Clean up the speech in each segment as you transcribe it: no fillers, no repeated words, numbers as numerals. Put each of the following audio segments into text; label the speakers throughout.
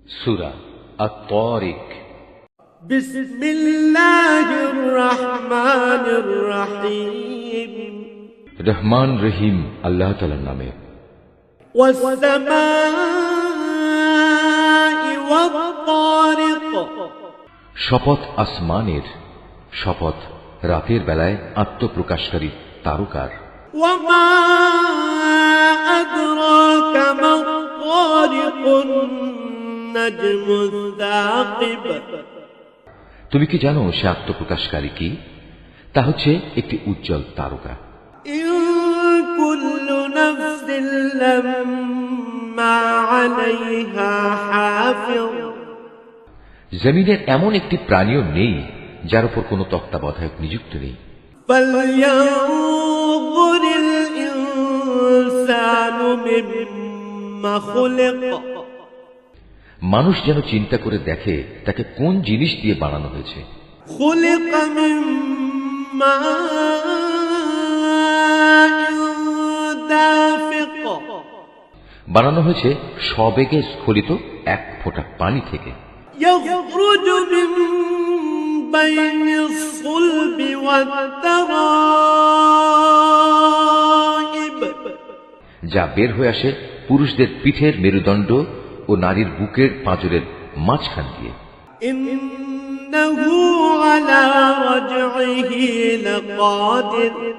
Speaker 1: সূরা আত-তারিক।
Speaker 2: বিসমিল্লাহির রহমানির রহিম।
Speaker 1: রহমান রহিম আল্লাহ তাআলার নামে।
Speaker 2: ওয়াস-সামাই ওয়াত-তারিক।
Speaker 1: শপথ আসমানের, শপথ রাতের বেলায় আত্মপ্রকাশকারী তারকার।
Speaker 2: ওয়ামা আদরাকা মা-ত-তারিকুন নাজমুস সাকিব।
Speaker 1: তুমি কি জানো সে আত্মপ্রকাশকারী কি? তা হচ্ছে একটি উজ্জ্বল তারকা।
Speaker 2: ইন কুল্লু নাফসিন লাম্মা আলাইহা হাফিজ।
Speaker 1: জমিনের এমন একটি প্রাণীও নেই যার উপর কোনো তত্ত্বাবধায়ক নিযুক্ত নেই।
Speaker 2: ফালইয়ানজুরিল ইনসানু মিম্মা খুলিক।
Speaker 1: মানুষ যেন চিন্তা করে দেখে তাকে কোন জিনিস দিয়ে বানানো হয়েছে।
Speaker 2: খুলিকা মিন মাইন দাফিক।
Speaker 1: বানানো হয়েছে সবেগে স্খলিত এক ফোঁটা পানি থেকে।
Speaker 2: ইয়াখরুজু মিন বাইনিস সুলবি ওয়াত-তারাইব।
Speaker 1: যা বের হয়ে আসে পুরুষদের পিঠের মেরুদণ্ড ও নারীর বুকের পাঁজরের মাঝখান দিয়ে।
Speaker 2: ইন্নাহু আলা রাজইহি লাকাদির।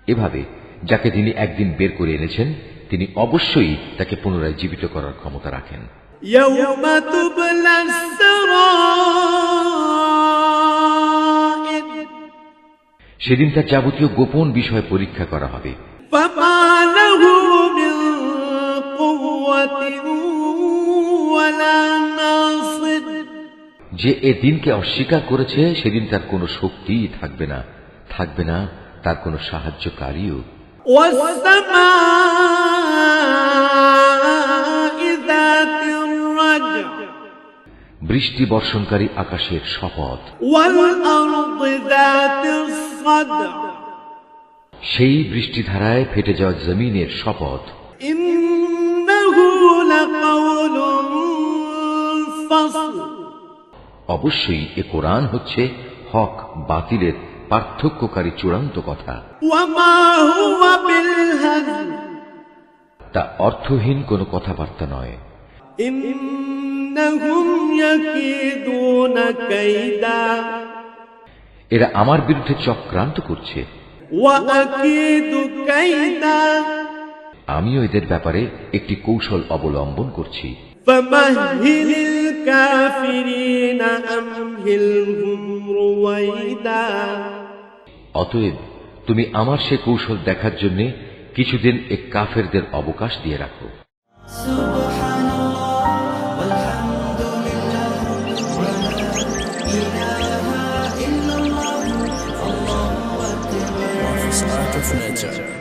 Speaker 1: এভাবে যাকে তিনি একদিন বের করে এনেছেন তিনি অবশ্যই তাকে পুনরায় জীবিত করার ক্ষমতা রাখেন।
Speaker 2: ইয়াওমা তুবলাস সারাইর।
Speaker 1: সেদিন তার যাবতীয় গোপন বিষয় পরীক্ষা করা হবে।
Speaker 2: ফামা লাহু মিন কুওয়াতিন ওয়ালা নাসির।
Speaker 1: যে এ দিনকে অস্বীকার করেছে সেদিন তার কোনো শক্তিই থাকবে না, থাকবে না তার কোনো সাহায্যকারীও।
Speaker 2: ওয়াস-সামাই যাতির রাজ'আ।
Speaker 1: বৃষ্টি বর্ষণকারী আকাশের শপথ।
Speaker 2: ওয়াল আরদি যাতিস সাদ'আ।
Speaker 1: সেই বৃষ্টিধারায় ফেটে যাওয়া জমিনের শপথ।
Speaker 2: ইন্নাহু লাকাউলুন ফাসল।
Speaker 1: অবশ্যই এ কোরআন হচ্ছে হক বাতিলের পার্থক্যকারী চূড়ান্ত কথা।
Speaker 2: ওয়ামা হুয়া বিল হাজল।
Speaker 1: তা অর্থহীন কোনো কথাবার্তা নয়।
Speaker 2: ইন্নাহুম ইয়াকিদুনা কাইদা।
Speaker 1: এরা আমার বিরুদ্ধে চক্রান্ত করছে।
Speaker 2: ওয়া আকিদু কাইদা।
Speaker 1: আমিও এদের ব্যাপারে একটি কৌশল অবলম্বন করছি।
Speaker 2: ফামাহহিলিল কাফিরিনা আমহিলহুম রুওয়াইদা।
Speaker 1: অতএব তুমি আমার সে কৌশল দেখার জন্য কিছুদিন এ কাফেরদের অবকাশ দিয়ে রাখো।
Speaker 3: Art of Nature.